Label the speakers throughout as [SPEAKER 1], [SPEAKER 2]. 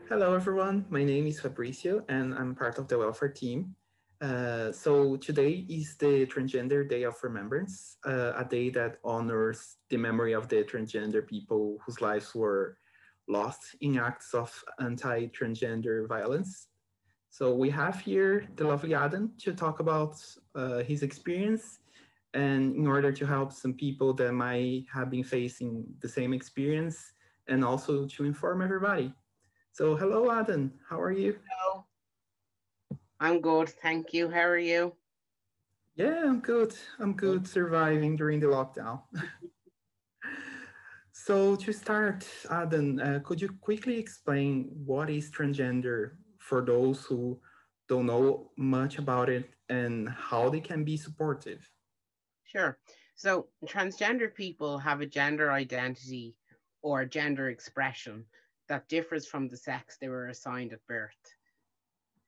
[SPEAKER 1] Hello, everyone. My name is Fabricio, and I'm part of the welfare team. So today is the Transgender Day of Remembrance, a day that honors the memory of the transgender people whose lives were lost in acts of anti-transgender violence. So we have here the lovely Adam to talk about his experience, and in order to help some people that might have been facing the same experience, and also to inform everybody. So, hello, Adam. How are you?
[SPEAKER 2] Hello. I'm good, thank you. How are you?
[SPEAKER 1] Yeah, I'm good. I'm
[SPEAKER 2] Good.
[SPEAKER 1] good surviving during the lockdown. So, to start, Adam, could you quickly explain what is transgender for those who don't know much about it and how they can be supportive?
[SPEAKER 2] Sure. So, transgender people have a gender identity or gender expression that differs from the sex they were assigned at birth.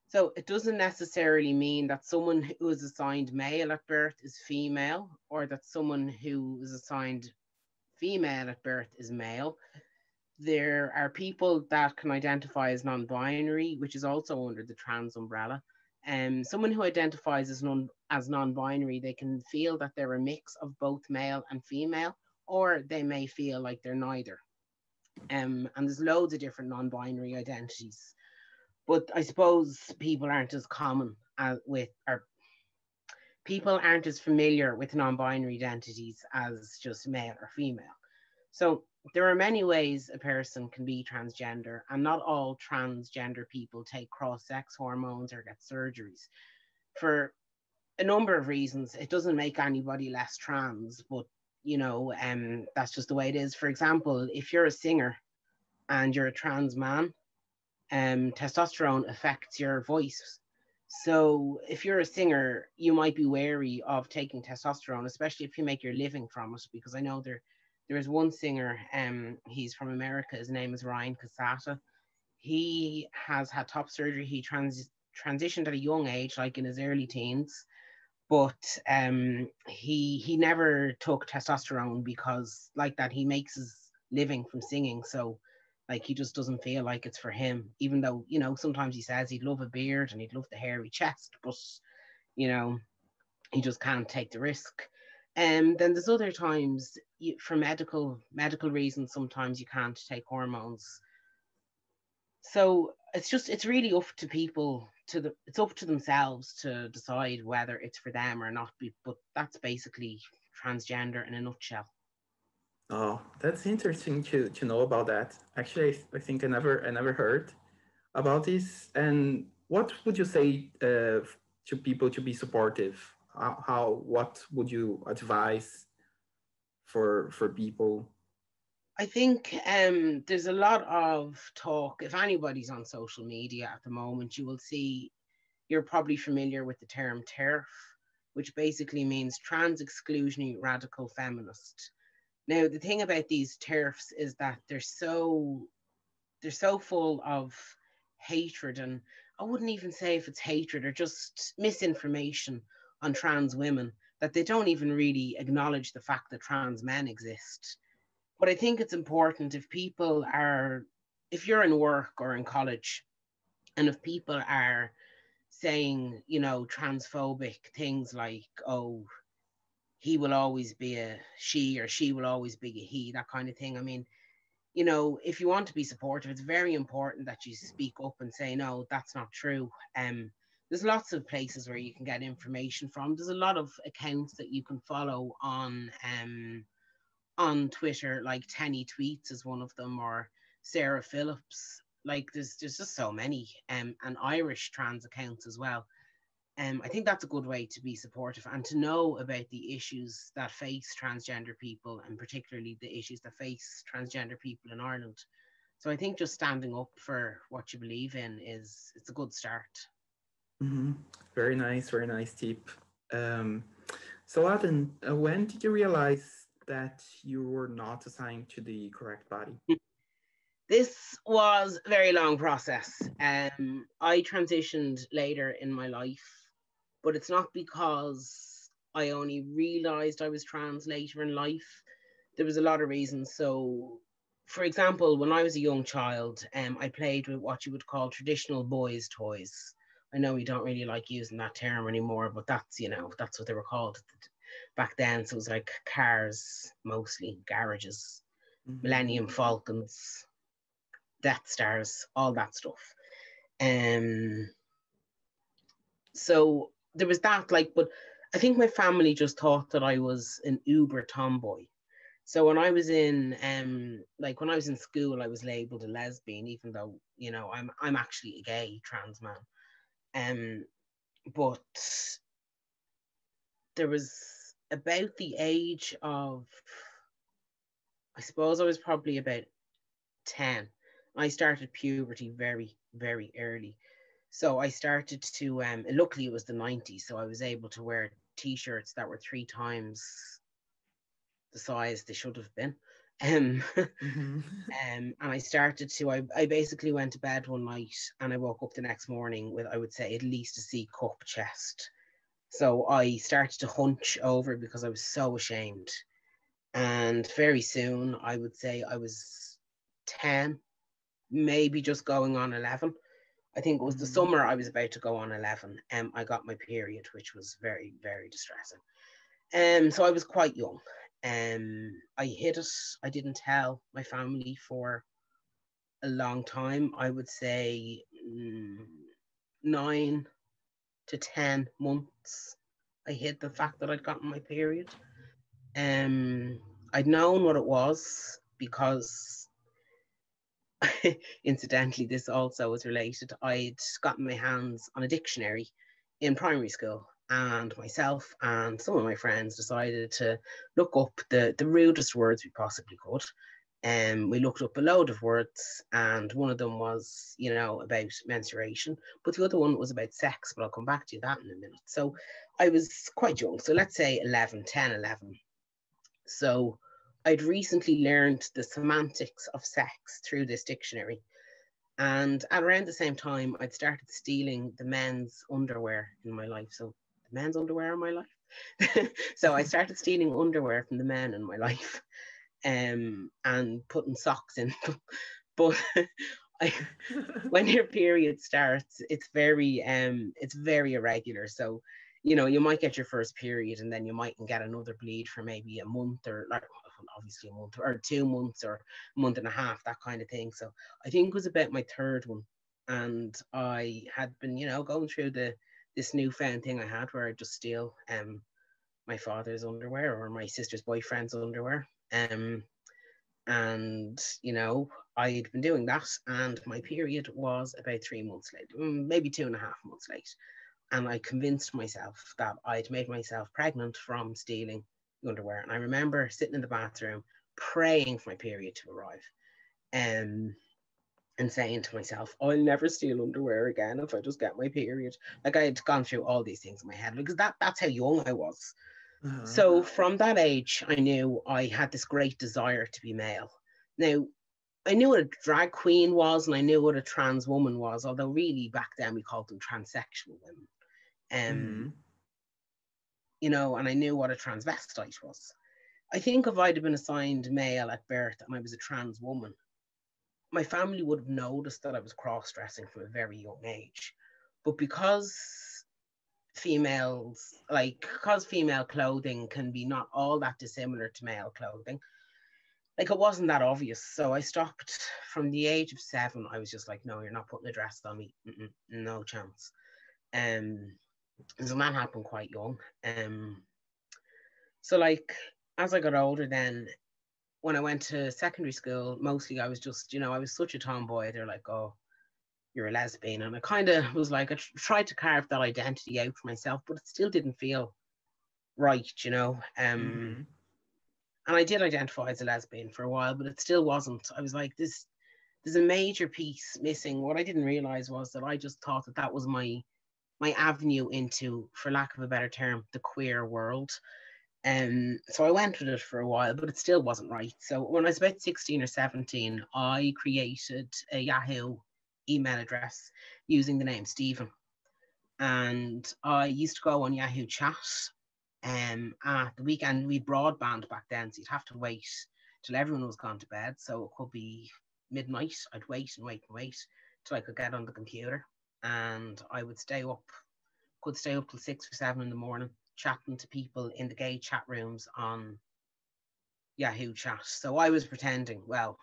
[SPEAKER 2] So, it doesn't necessarily mean that someone who is assigned male at birth is female or that someone who is assigned female at birth is male. There are people that can identify as non binary, which is also under the trans umbrella. Someone who identifies as non binary, they can feel that they're a mix of both male and female, or they may feel like they're neither. And there's loads of different non binary identities. But I suppose people aren't as common or people aren't as familiar with non binary identities as just male or female. So there are many ways a person can be transgender, and not all transgender people take cross-sex hormones or get surgeries. For a number of reasons, it doesn't make anybody less trans, but that's just the way it is. For example, if you're a singer and you're a trans man, testosterone affects your voice. So if you're a singer, you might be wary of taking testosterone, especially if you make your living from it. Because I know there is one singer, he's from America. His name is Ryan Cassata. He has had top surgery. He transitioned at a young age, like in his early teens, but he never took testosterone because, like that, he makes his living from singing. So like he just doesn't feel like it's for him, even though sometimes he says he'd love a beard and he'd love the hairy chest, but you know he just can't take the risk. And then there's other times for medical reasons, sometimes you can't take hormones. So it's really up to people it's up to themselves to decide whether it's for them or not. But that's basically transgender in a nutshell.
[SPEAKER 1] Oh, that's interesting to know about that. Actually, I think I never heard about this. And what would you say to people to be supportive? What would you advise for people?
[SPEAKER 2] I think there's a lot of talk. If anybody's on social media at the moment, you will see, you're probably familiar with the term TERF, which basically means trans exclusionary radical feminist. Now, the thing about these TERFs is that they're so full of hatred, and I wouldn't even say if it's hatred or just misinformation on trans women, that they don't even really acknowledge the fact that trans men exist. But I think it's important, if you're in work or in college, and if people are saying, transphobic things like, oh, he will always be a she or she will always be a he, that kind of thing. I mean, if you want to be supportive, it's very important that you speak up and say, no, that's not true. There's lots of places where you can get information from. There's a lot of accounts that you can follow on Twitter, like Tenny Tweets is one of them, or Sarah Phillips. Like there's just so many, and Irish trans accounts as well. I think that's a good way to be supportive and to know about the issues that face transgender people, and particularly the issues that face transgender people in Ireland. So I think just standing up for what you believe in it's a good start.
[SPEAKER 1] Hmm. Very nice tip. Um, so, Adam, when did you realize that you were not assigned to the correct body?
[SPEAKER 2] This was a very long process. I transitioned later in my life, but it's not because I only realized I was trans later in life. There was a lot of reasons. So for example, when I was a young child, I played with what you would call traditional boys' toys. I know we don't really like using that term anymore, but that's, you know, that's what they were called back then. So it was like cars, mostly garages,
[SPEAKER 1] Mm-hmm.
[SPEAKER 2] Millennium Falcons, Death Stars, all that stuff. Um, so there was that, like, but I think my family just thought that I was an uber tomboy. So when I was in like when I was in school, I was labeled a lesbian, even though, you know, I'm actually a gay trans man. Um, but there was about the age of, I suppose I was probably about 10. I started puberty very, very early. So I started to luckily it was the 90s, so I was able to wear t-shirts that were 3 times the size they should have been.
[SPEAKER 1] Mm-hmm.
[SPEAKER 2] And I started to, I basically went to bed one night and I woke up the next morning with, I would say, at least a C cup chest. So I started to hunch over because I was so ashamed. And very soon, I would say I was 10, maybe just going on 11. I think it was the
[SPEAKER 1] Mm-hmm.
[SPEAKER 2] summer I was about to go on 11. I got my period, which was very, very distressing. So I was quite young. I hid it. I didn't tell my family for a long time. I would say 9 to 10 months. I hid the fact that I'd gotten my period. Um, I'd known what it was because, incidentally, this also was related. I'd gotten my hands on a dictionary in primary school, and myself and some of my friends decided to look up the rudest words we possibly could. We looked up a load of words, and one of them was, you know, about menstruation, but the other one was about sex. But I'll come back to that in a minute. So I was quite young. So let's say 11, 10, 11. So I'd recently learned the semantics of sex through this dictionary. And at around the same time, I'd started stealing the men's underwear in my life. So the men's underwear in my life. So I started stealing underwear from the men in my life, and putting socks in them. But I, when your period starts, it's very irregular. So, you know, you might get your first period and then you might get another bleed for maybe a month, or like obviously a month or 2 months or a month and a half, that kind of thing. So I think it was about my third one. And I had been, you know, going through the this newfound thing I had where I just steal my father's underwear or my sister's boyfriend's underwear. And you know, I'd been doing that, and my period was about 3 months late, maybe 2.5 months late. And I convinced myself that I'd made myself pregnant from stealing the underwear. And I remember sitting in the bathroom praying for my period to arrive, um, and saying to myself, I'll never steal underwear again if I just get my period. Like I had gone through all these things in my head because that's how young I was.
[SPEAKER 1] Uh-huh.
[SPEAKER 2] So from that age, I knew I had this great desire to be male. Now, I knew what a drag queen was and I knew what a trans woman was, although really back then we called them transsexual women.
[SPEAKER 1] Mm-hmm.
[SPEAKER 2] Um, you know, and I knew what a transvestite was. I think if I'd have been assigned male at birth and I was a trans woman, my family would have noticed that I was cross dressing from a very young age. But because female clothing can be not all that dissimilar to male clothing, like it wasn't that obvious. So I stopped from the age of 7. I was just like, no, you're not putting a dress on me. No chance. Um, so that happened quite young. So like as I got older, then when I went to secondary school, mostly I was just, you know, I was such a tomboy. They're like, oh, you're a lesbian, and I kind of was like, tried to carve that identity out for myself, but it still didn't feel right, you know.
[SPEAKER 1] Mm-hmm.
[SPEAKER 2] And I did identify as a lesbian for a while, but it still wasn't. I was like, this, there's a major piece missing. What I didn't realize was that I just thought that that was my avenue into, for lack of a better term, the queer world. So I went with it for a while, but it still wasn't right. So when I was about 16 or 17, I created a Yahoo email address using the name Stephen. And I used to go on Yahoo Chat. At the weekend, we broadband back then, so you'd have to wait till everyone was gone to bed. So it could be midnight. I'd wait and wait and wait till I could get on the computer, and I would stay up. Could stay up till 6 or 7 in the morning, chatting to people in the gay chat rooms on Yahoo chat. So I was pretending. Well,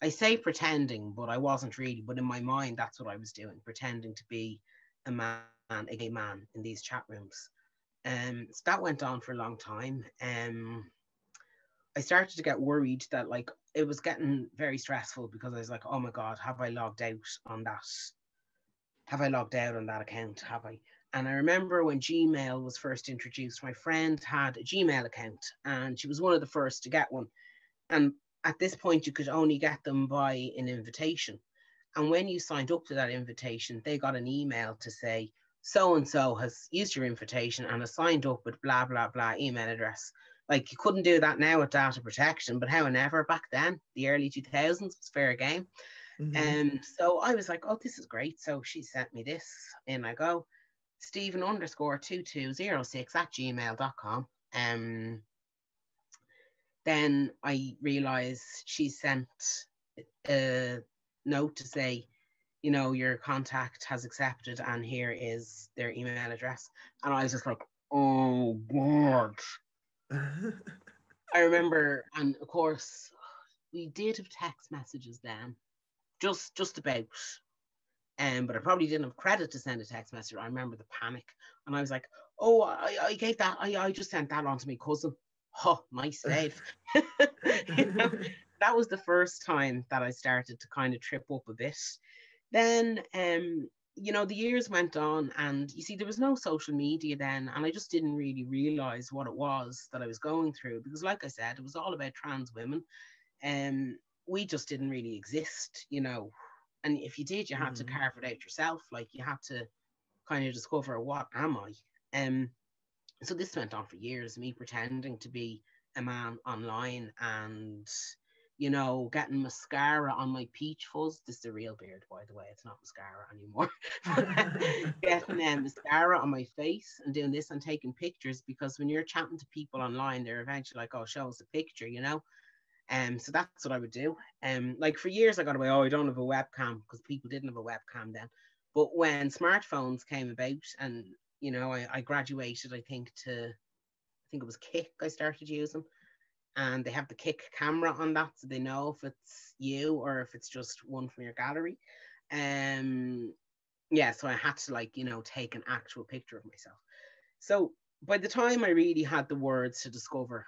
[SPEAKER 2] I say pretending, but I wasn't really. But in my mind, that's what I was doing, pretending to be a man, a gay man in these chat rooms. So that went on for a long time. I started to get worried that like it was getting very stressful because I was like, oh my God, have I logged out on that? Have I logged out on that account? Have I? And I remember when Gmail was first introduced, my friend had a Gmail account and she was one of the first to get one. And at this point, you could only get them by an invitation. And when you signed up to that invitation, they got an email to say, so and so has used your invitation and has signed up with blah, blah, blah email address. Like you couldn't do that now with data protection, but however, back then, the early 2000s was fair game.
[SPEAKER 1] Mm-hmm.
[SPEAKER 2] So I was like, oh, this is great. So she sent me this. In I go, Stephen_2206 @gmail.com. Then I realized she sent a note to say, your contact has accepted and here is their email address. And I was just like, oh God. I remember, and of course, we did have text messages then, just about. But I probably didn't have credit to send a text message. I remember the panic. And I was like, oh, I gave that, I just sent that on to my cousin. Oh, nice save. you know, that was the first time that I started to kind of trip up a bit. Then, the years went on, and you see, there was no social media then, and I just didn't really realize what it was that I was going through because, like I said, it was all about trans women, and we just didn't really exist. And if you did, you had to
[SPEAKER 1] Mm-hmm.
[SPEAKER 2] carve it out yourself. Like you had to kind of discover what am I. So this went on for years, me pretending to be a man online and getting mascara on my peach fuzz. This is a real beard, by the way. It's not mascara anymore. Getting mascara on my face and doing this and taking pictures because when you're chatting to people online, they're eventually like, "Oh, show us a picture." So that's what I would do. Like for years, I got away. Oh, I don't have a webcam because people didn't have a webcam then. But when smartphones came about, and I graduated, I think it was Kick. I started using, and they have the Kick camera on that, so they know if it's you or if it's just one from your gallery. Um, yeah, so I had to take an actual picture of myself. So by the time I really had the words to discover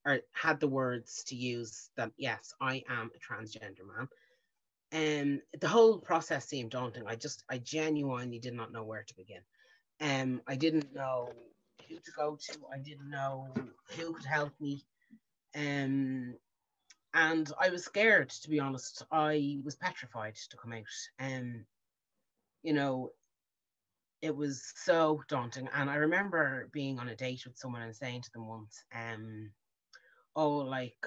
[SPEAKER 2] or had the words to use that, yes, I am a transgender man. And the whole process seemed daunting. I genuinely did not know where to begin. I didn't know who to go to. I didn't know who could help me. Um, and I was scared, to be honest. I was petrified to come out. You know, it was so daunting. And I remember being on a date with someone and saying to them once, oh, like,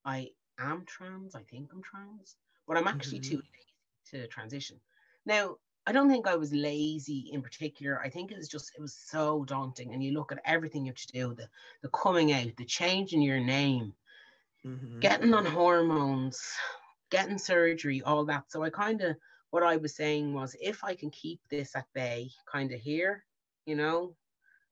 [SPEAKER 2] I am trans. I think I'm trans, but I'm actually
[SPEAKER 1] Mm-hmm.
[SPEAKER 2] too lazy to transition. Now, I don't think I was lazy in particular. I think it was so daunting. And you look at everything you have to do, the coming out, the change in your name,
[SPEAKER 1] Mm-hmm.
[SPEAKER 2] getting on hormones, getting surgery, all that. So what I was saying was, if I can keep this at bay, kind of here, you know,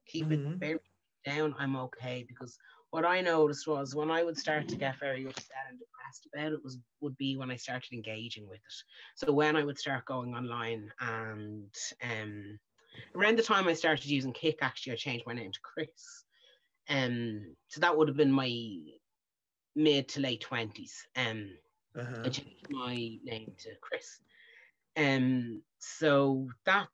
[SPEAKER 2] keep it
[SPEAKER 1] Mm-hmm.
[SPEAKER 2] very down, I'm okay. Because what I noticed was when I would start to get very upset and depressed about it would be when I started engaging with it. So when I would start going online and around the time I started using Kick, actually I changed my name to Chris. So that would have been my mid to late 20s. I
[SPEAKER 1] Uh-huh.
[SPEAKER 2] changed my name to Chris. So that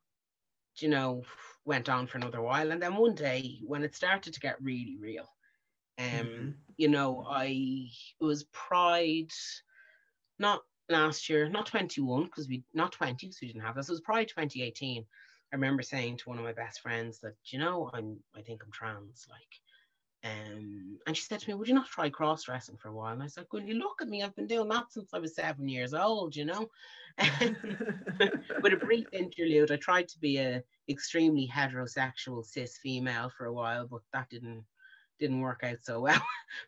[SPEAKER 2] you know, went on for another while. And then one day, when it started to get really real,
[SPEAKER 1] Mm-hmm.
[SPEAKER 2] I it was Pride, not last year, not 21, because we not 20, because we didn't have this. It was Pride 2018. I remember saying to one of my best friends that, I think I'm trans, like. And she said to me, would you not try cross dressing for a while? And I said, well, you look at me, I've been doing that since I was 7 years old. With a brief interlude, I tried to be a extremely heterosexual cis female for a while, but that didn't work out so well.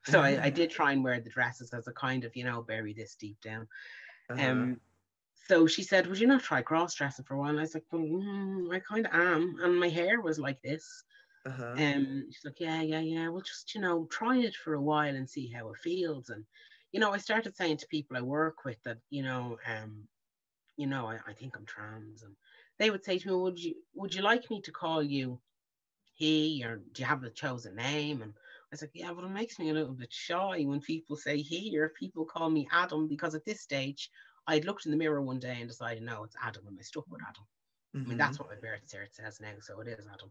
[SPEAKER 2] So I did try and wear the dresses as a kind of, bury this deep down.
[SPEAKER 1] Uh-huh.
[SPEAKER 2] Um, so she said, would you not try cross dressing for a while? And I was like, well, I kind of am. And my hair was like this.
[SPEAKER 1] Uh-huh.
[SPEAKER 2] She's like, yeah, yeah, yeah. Well, just, try it for a while and see how it feels. And, I started saying to people I work with that, I think I'm trans. And they would say to me, would you like me to call you he, or do you have a chosen name? And I was like, yeah, but it makes me a little bit shy when people say he, or people call me Adam, because at this stage, I'd looked in the mirror one day and decided, no, it's Adam, and I stuck with Adam. I mean,
[SPEAKER 1] Mm-hmm.
[SPEAKER 2] that's what my birth cert says now, so it is Adam.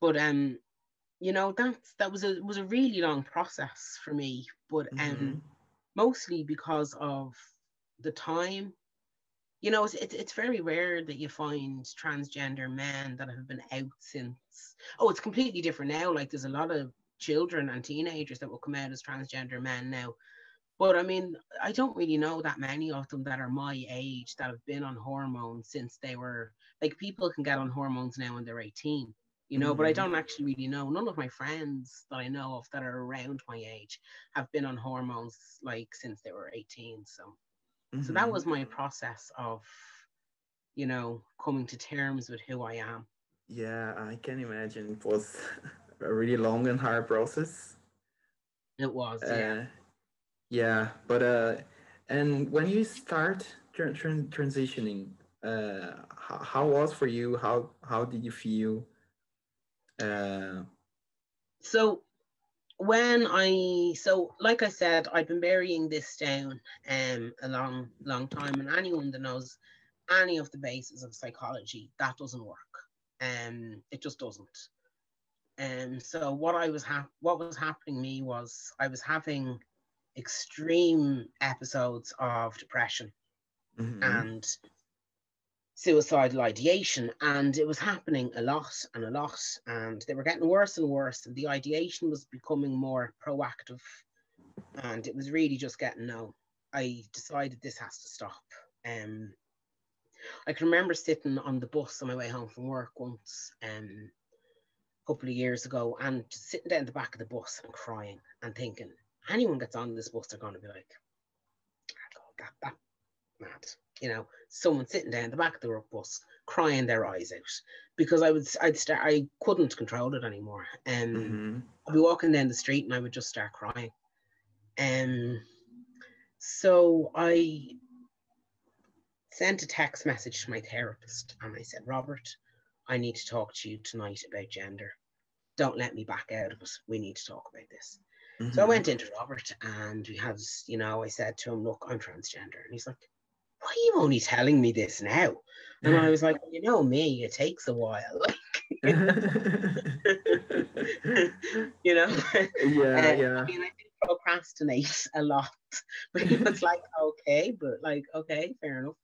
[SPEAKER 2] But that was a really long process for me, but
[SPEAKER 1] Mm-hmm.
[SPEAKER 2] mostly because of the time. It's very rare that you find transgender men that have been out since. Oh, it's completely different now. Like, there's a lot of children and teenagers that will come out as transgender men now. But I mean, I don't really know that many of them that are my age that have been on hormones since they were, like, people can get on hormones now when they're 18, but I
[SPEAKER 1] Mm-hmm.
[SPEAKER 2] don't actually really know. None of my friends that I know of that are around my age have been on hormones like since they were 18. So that
[SPEAKER 1] Mm-hmm.
[SPEAKER 2] was my process of, coming to terms with who I am.
[SPEAKER 1] Yeah, I can imagine it was a really long and hard process.
[SPEAKER 2] It was, yeah.
[SPEAKER 1] Uh, yeah, but and when you start transitioning, how was for you? How did you feel? Uh,
[SPEAKER 2] So like I said, I've been burying this down a long, long time, and anyone that knows any of the bases of psychology, that doesn't work. It just doesn't. So what was happening to me was I was having extreme episodes of depression
[SPEAKER 1] mm-hmm.
[SPEAKER 2] and suicidal ideation, and it was happening a lot and a lot, and they were getting worse and worse, and the ideation was becoming more proactive, and it was really just getting no. I decided this has to stop. um I can remember sitting on the bus on my way home from work once, a couple of years ago, and just sitting down the back of the bus and crying and thinking, anyone gets on this bus, they're going to be like, oh, that mad. Someone sitting down the back of the bus crying their eyes out, because I couldn't control it anymore.
[SPEAKER 1] Mm-hmm.
[SPEAKER 2] I'd be walking down the street and I would just start crying. Um, so I sent a text message to my therapist and I said, Robert, I need to talk to you tonight about gender. Don't let me back out of it. We need to talk about this. So I
[SPEAKER 1] Mm-hmm.
[SPEAKER 2] went into Robert and I said to him, look, I'm transgender. And he's like, why are you only telling me this now? And I was like, well, you know me, it takes a while. you know,
[SPEAKER 1] Yeah,
[SPEAKER 2] I
[SPEAKER 1] yeah.
[SPEAKER 2] mean, I do procrastinate a lot, but he was like, okay, fair enough.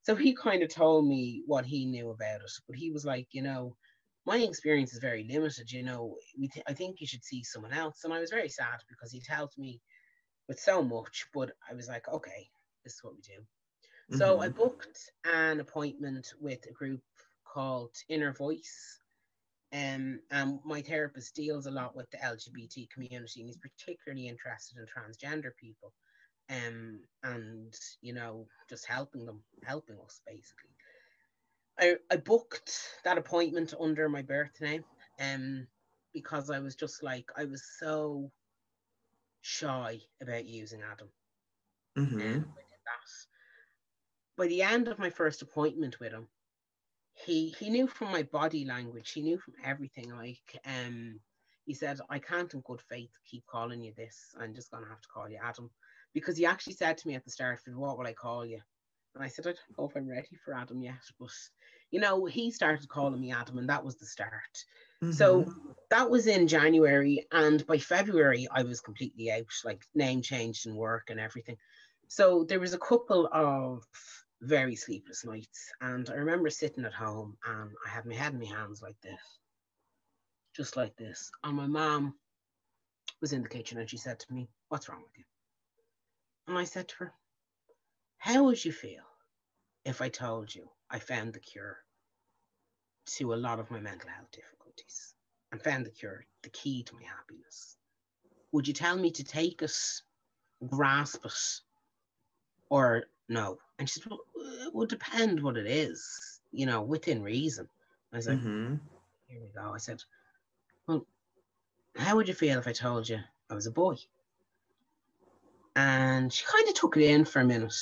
[SPEAKER 2] So he kind of told me what he knew about it, but he was like, my experience is very limited. I think you should see someone else. And I was very sad because he'd helped me with so much, but I was like, okay, this is what we do. So I
[SPEAKER 1] Mm-hmm.
[SPEAKER 2] booked an appointment with a group called Inner Voice. And my therapist deals a lot with the LGBT community, and he's particularly interested in transgender people. And just helping us basically. I booked that appointment under my birth name, because I was just like, I was so shy about using Adam, and
[SPEAKER 1] Mm-hmm.
[SPEAKER 2] I did that. By the end of my first appointment with him, he knew from my body language, he knew from everything. Like, he said, I can't in good faith keep calling you this. I'm just gonna have to call you Adam, because he actually said to me at the start, what will I call you? And I said, I don't know if I'm ready for Adam yet, but he started calling me Adam, and that was the start.
[SPEAKER 1] Mm-hmm.
[SPEAKER 2] So that was in January, and by February I was completely out, like name changed in work and everything. So there was a couple of very sleepless nights, and I remember sitting at home and I had my head in my hands like this, just like this. And my mom was in the kitchen and she said to me, what's wrong with you? And I said to her, how would you feel if I told you I found the cure to a lot of my mental health difficulties? and found the cure, the key to my happiness. Would you tell me to take it, grasp it, or no? And she said, well, it would depend what it is, within reason. I was like,
[SPEAKER 1] Mm-hmm.
[SPEAKER 2] here we go. I said, well, how would you feel if I told you I was a boy? And she kind of took it in for a minute.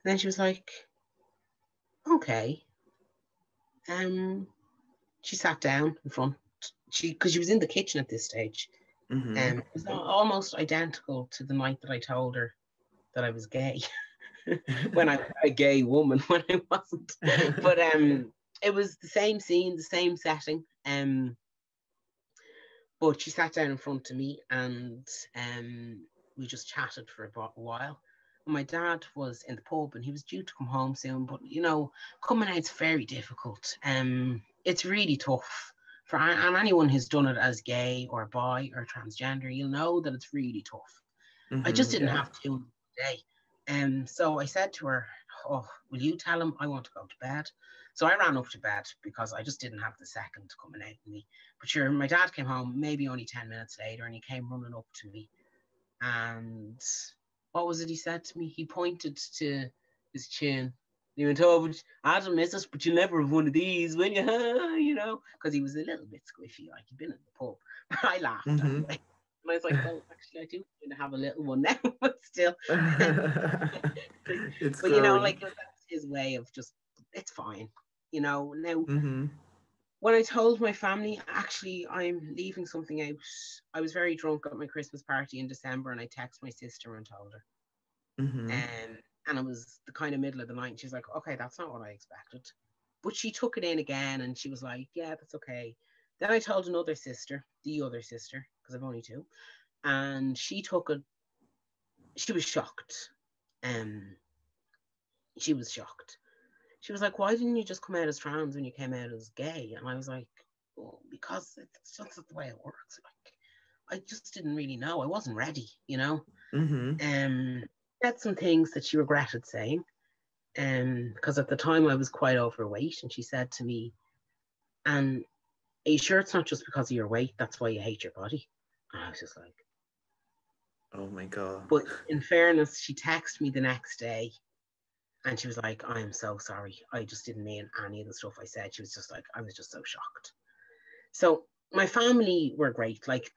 [SPEAKER 2] And then she was like, okay. She sat down in front. Because she was in the kitchen at this stage.
[SPEAKER 1] Mm-hmm.
[SPEAKER 2] It was almost identical to the night that I told her that I was gay. When I was a gay woman, when I wasn't. But it was the same scene, the same setting. But she sat down in front of me, and we just chatted for a while. And my dad was in the pub, and he was due to come home soon. But coming out's very difficult. It's really tough for and anyone who's done it as gay or bi or transgender. You'll know that it's really tough. I just
[SPEAKER 1] Mm-hmm.
[SPEAKER 2] didn't
[SPEAKER 1] Yeah.
[SPEAKER 2] have to today. So I said to her, oh, will you tell him I want to go to bed? So I ran up to bed because I just didn't have the second coming out in me. But sure, my dad came home maybe only 10 minutes later, and he came running up to me. And what was it he said to me? He pointed to his chin. He went, oh, but Adam, miss us, but you'll never have one of these, will you? Because he was a little bit squiffy, like he'd been in the pub. I laughed
[SPEAKER 1] Mm-hmm.
[SPEAKER 2] anyway. And I was like, well, actually, I do want to have a little one now, but still.
[SPEAKER 1] It's
[SPEAKER 2] But,
[SPEAKER 1] growing.
[SPEAKER 2] like that's his way of just, it's fine. Now,
[SPEAKER 1] Mm-hmm.
[SPEAKER 2] when I told my family, actually, I'm leaving something out. I was very drunk at my Christmas party in December, and I texted my sister and told her.
[SPEAKER 1] Mm-hmm.
[SPEAKER 2] And it was the kind of middle of the night. And she's like, okay, that's not what I expected. But she took it in again, and she was like, yeah, that's okay. Then I told another sister, the other sister, because I've only two, and she took it. She was shocked. Um, she was shocked. She was like, why didn't you just come out as trans when you came out as gay? And I was like, well, because it's just the way it works. Like, I just didn't really know. I wasn't ready.
[SPEAKER 1] Mm-hmm.
[SPEAKER 2] Um, said some things that she regretted saying. Because at the time I was quite overweight, and she said to me, and are you sure it's not just because of your weight? That's why you hate your body? And I was just like,
[SPEAKER 1] Oh my God.
[SPEAKER 2] but in fairness, she texted me the next day, and she was like, I am so sorry. I just didn't mean any of the stuff I said. She was just like, I was just so shocked. So my family were great. Like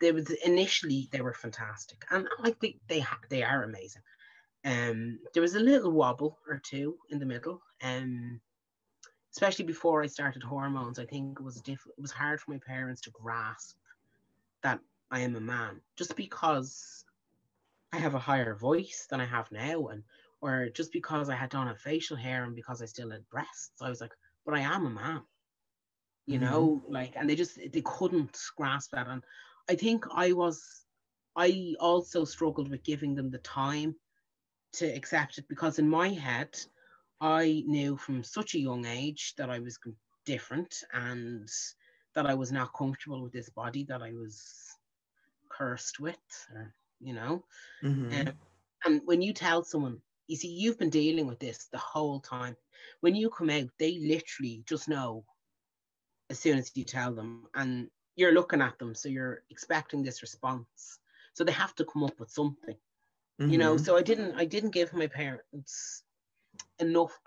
[SPEAKER 2] initially they were fantastic, and like they are amazing. There was a little wobble or two in the middle. Especially before I started hormones, I think it was hard for my parents to grasp that I am a man, just because I have a higher voice than I have now, and or just because I had done a facial hair and because I still had breasts. I was like, but I am a man,
[SPEAKER 1] Mm-hmm.
[SPEAKER 2] like, and they couldn't grasp that. And I think I also struggled with giving them the time to accept it, because in my head I knew from such a young age that I was different, and that I was not comfortable with this body that I was cursed with, or,
[SPEAKER 1] Mm-hmm.
[SPEAKER 2] um, and when you tell someone, you see, you've been dealing with this the whole time. When you come out, they literally just know as soon as you tell them, and you're looking at them, so you're expecting this response. So they have to come up with something.
[SPEAKER 1] Mm-hmm.
[SPEAKER 2] So I didn't give my parents enough.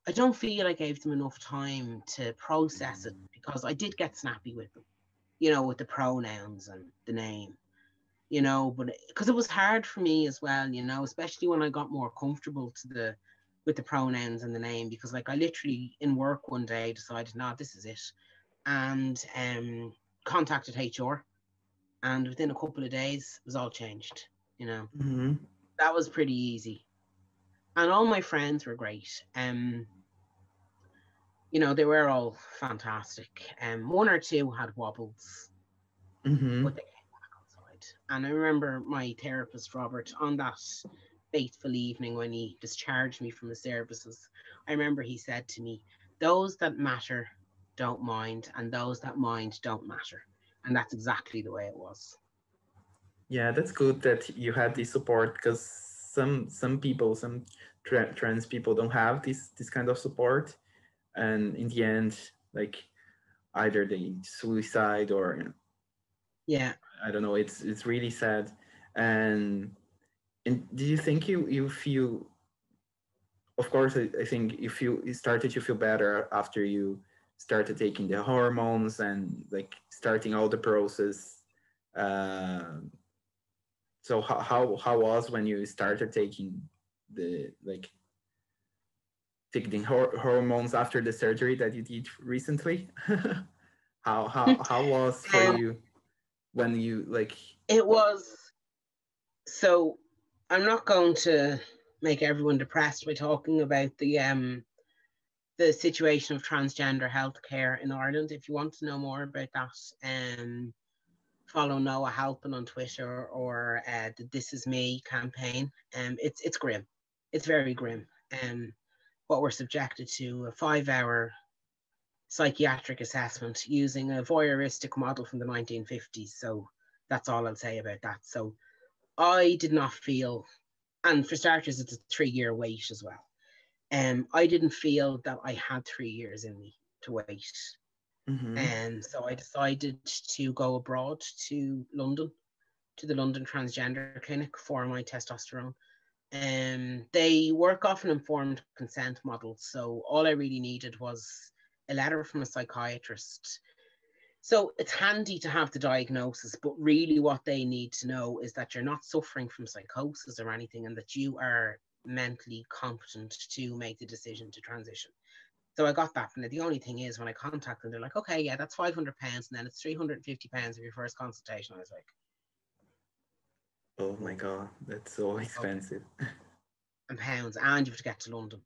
[SPEAKER 2] I don't feel I gave them enough time to process it, because I did get snappy with them, with the pronouns and the name, but because it was hard for me as well, especially when I got more comfortable with the pronouns and the name, because like I literally in work one day decided, no, this is it, and contacted HR, and within a couple of days it was all changed.
[SPEAKER 1] Mm-hmm.
[SPEAKER 2] That was pretty easy, and all my friends were great. They were all fantastic. One or two had wobbles,
[SPEAKER 1] Mm-hmm.
[SPEAKER 2] but they came back outside. And I remember my therapist, Robert, on that fateful evening when he discharged me from the services, I remember he said to me, those that matter don't mind, and those that mind don't matter. And that's exactly the way it was.
[SPEAKER 1] Yeah, that's good that you had this support, because some people, some trans people don't have this kind of support, and in the end, like either they suicide or
[SPEAKER 2] Yeah.
[SPEAKER 1] I don't know. It's really sad. And and do you think you feel? Of course, I think you started to feel better after you started taking the hormones and like starting all the process. Uh, so how was when you started taking the like taking hormones after the surgery that you did recently? How was for
[SPEAKER 2] Um,
[SPEAKER 1] you when you like?
[SPEAKER 2] it was, so I'm not going to make everyone depressed by talking about the situation of transgender healthcare in Ireland. If you want to know more about that, follow Noah Halpin on Twitter or the This Is Me campaign. It's grim. It's very grim. What we're subjected to, a 5-hour psychiatric assessment using a voyeuristic model from the 1950s. So that's all I'll say about that. So I did not feel, and for starters, it's a 3-year wait as well. I didn't feel that I had 3 years in me to wait.
[SPEAKER 1] Mm-hmm.
[SPEAKER 2] And so I decided to go abroad to London, to the London Transgender Clinic for my testosterone. They work off an informed consent model. So all I really needed was a letter from a psychiatrist. So it's handy to have the diagnosis, but really what they need to know is that you're not suffering from psychosis or anything and that you are mentally competent to make the decision to transition. So I got that. And the only thing is when I contact them, they're like, okay, yeah, that's £500 and then it's £350 of your first consultation. I was like,
[SPEAKER 1] Oh my
[SPEAKER 2] oh,
[SPEAKER 1] god, that's so
[SPEAKER 2] okay.
[SPEAKER 1] expensive.
[SPEAKER 2] And pounds, and you have to get to London.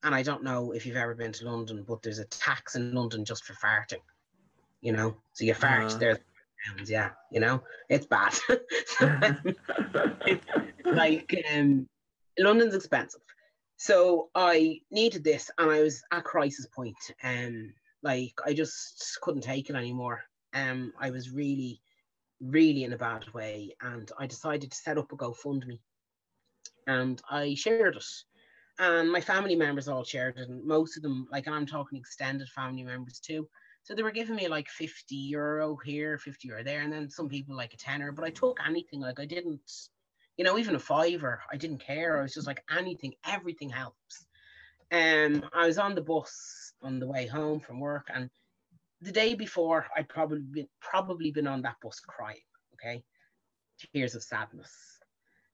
[SPEAKER 2] And I don't know if you've ever been to London, but there's a tax in London just for farting, you know? So you fart,
[SPEAKER 1] Uh-huh.
[SPEAKER 2] there's pounds, yeah, you know? It's bad. So, it's like London's expensive. So I needed this and I was at crisis point. Like I just couldn't take it anymore. I was really, really in a bad way. And I decided to set up a GoFundMe and I shared it. And my family members all shared it, and most of them, like I'm talking extended family members too. So they were giving me like €50 here, €50 there, and then some people like a tenner. But I took anything, like I didn't, you know, even a fiver, I didn't care. I was just like anything, everything helps. I was on the bus on the way home from work, and the day before, I'd probably been on that bus crying. Okay, tears of sadness.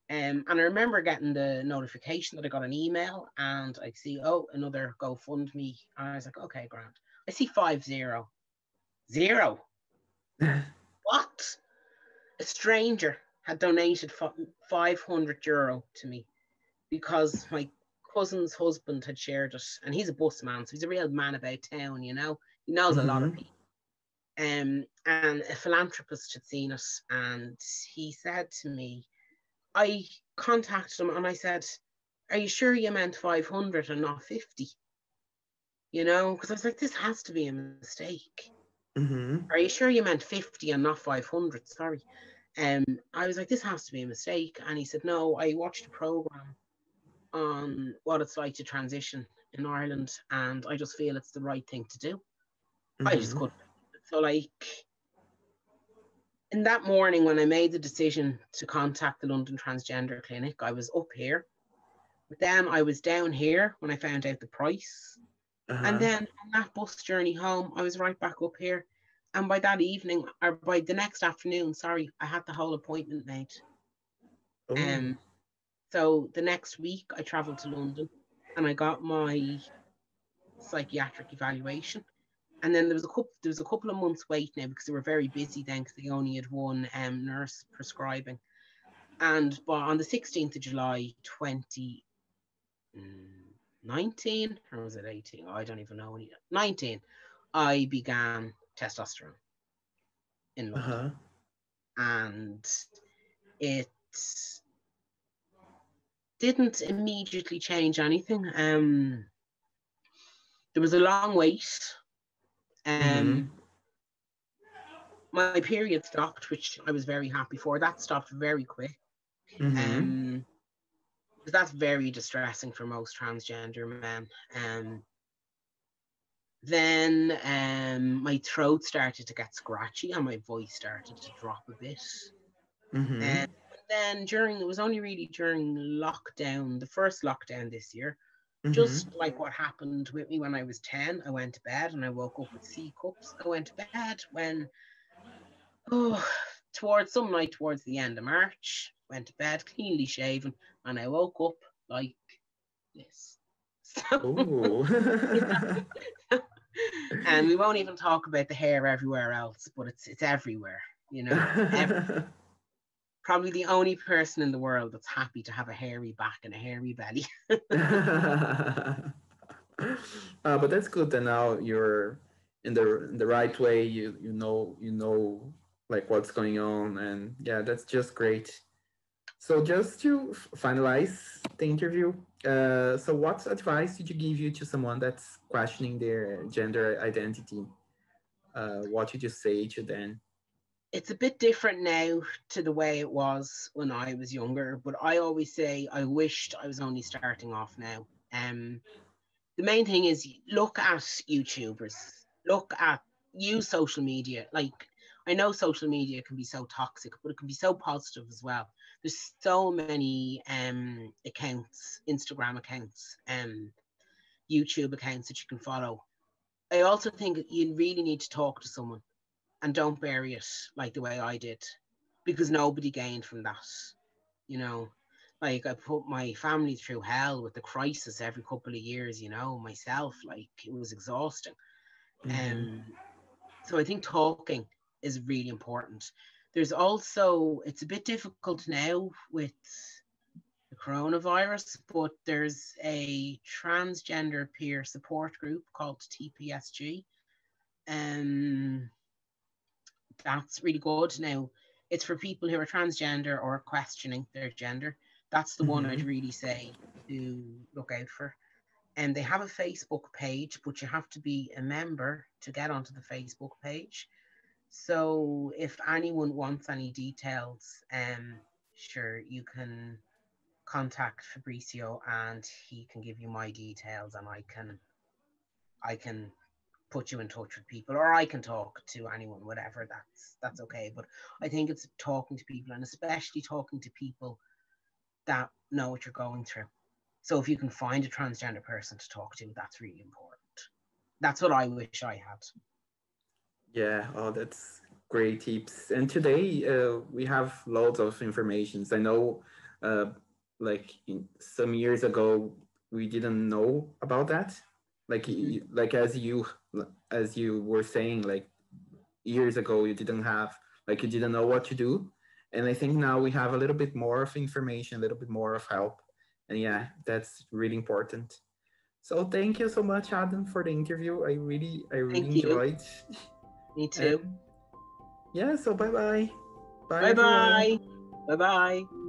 [SPEAKER 2] And I remember getting the notification that I got an email and I see, oh, another GoFundMe. And I was like, okay, grand. I see 50. Zero. What? A stranger had donated €500 to me because my cousin's husband had shared it. And he's a busman, so he's a real man about town, you know? He knows a lot of
[SPEAKER 1] Mm-hmm.
[SPEAKER 2] people. And a philanthropist had seen it and he said to me, I contacted him and I said, are you sure you meant 500 and not 50? You know, because I was like, this has to be a mistake.
[SPEAKER 1] Mm-hmm.
[SPEAKER 2] Are you sure you meant 50 and not 500? Sorry. I was like, this has to be a mistake. And he said, no, I watched a program on what it's like to transition in Ireland and I just feel it's the right thing to do. I just
[SPEAKER 1] Mm-hmm.
[SPEAKER 2] couldn't. So, like, in that morning when I made the decision to contact the London Transgender Clinic, I was up here. But then I was down here when I found out the price. And
[SPEAKER 1] Uh-huh.
[SPEAKER 2] then on that bus journey home, I was right back up here. And by that evening, or by the next afternoon, sorry, I had the whole appointment made.
[SPEAKER 1] Oh.
[SPEAKER 2] Um, so the next week, I travelled to London and I got my psychiatric evaluation. And then there was a couple of months wait now because they were very busy then because they only had one nurse prescribing. And on the 16th of July, 2019, or was it 18? Oh, I don't even know. 19, I began testosterone in London.
[SPEAKER 1] Uh-huh.
[SPEAKER 2] And it didn't immediately change anything. There was a long wait.
[SPEAKER 1] Mm-hmm.
[SPEAKER 2] Um, my period stopped, which I was very happy for. That stopped very quick.
[SPEAKER 1] Mm-hmm.
[SPEAKER 2] Um, because that's very distressing for most transgender men. Then my throat started to get scratchy and my voice started to drop a bit.
[SPEAKER 1] Mm-hmm.
[SPEAKER 2] And then it was only really during lockdown, the first lockdown this year,
[SPEAKER 1] Mm-hmm.
[SPEAKER 2] just like what happened with me when I was 10, I went to bed and I woke up with C cups. I went to bed when, oh, towards some night towards the end of March, went to bed cleanly shaven, and I woke up like this. So,
[SPEAKER 1] Oh.
[SPEAKER 2] and we won't even talk about the hair everywhere else, but it's everywhere, you know. Probably the only person in the world that's happy to have a hairy back and a hairy belly.
[SPEAKER 1] But that's good that now you're in the right way. You know like what's going on, and yeah, that's just great. So just to finalize the interview, so what advice did you give you to someone that's questioning their gender identity? What did you say to them?
[SPEAKER 2] It's a bit different now to the way it was when I was younger, but I always say I wished I was only starting off now. The main thing is look at YouTubers, look at use social media. Like I know social media can be so toxic, but it can be so positive as well. There's so many accounts, Instagram accounts, YouTube accounts that you can follow. I also think you really need to talk to someone and don't bury it like the way I did, because nobody gained from that. You know, like I put my family through hell with the crisis every couple of years. You know, myself, like it was exhausting.
[SPEAKER 1] Mm-hmm.
[SPEAKER 2] So I think talking is really important. There's also it's a bit difficult now with the coronavirus, but there's a transgender peer support group called TPSG. Um, that's really good. Now, it's for people who are transgender or questioning their gender. That's the one
[SPEAKER 1] Mm-hmm.
[SPEAKER 2] I'd really say to look out for. And they have a Facebook page, but you have to be a member to get onto the Facebook page. So if anyone wants any details, sure you can contact Fabricio and he can give you my details and I can put you in touch with people or I can talk to anyone, whatever, that's okay. But I think it's talking to people and especially talking to people that know what you're going through. So if you can find a transgender person to talk to, that's really important. That's what I wish I had.
[SPEAKER 1] Yeah, oh, that's great tips. And today we have loads of informations. I know, uh, some years ago, we didn't know about that.
[SPEAKER 2] Mm-hmm.
[SPEAKER 1] Like as you were saying, like years ago, you didn't have you didn't know what to do. And I think now we have a little bit more of information, a little bit more of help. And yeah, that's really important. So thank you so much, Adam, for the interview. I really
[SPEAKER 2] Thank you.
[SPEAKER 1] enjoyed.
[SPEAKER 2] Me too.
[SPEAKER 1] And yeah, so bye bye. Bye
[SPEAKER 2] Bye
[SPEAKER 1] everyone.
[SPEAKER 2] bye. Bye bye.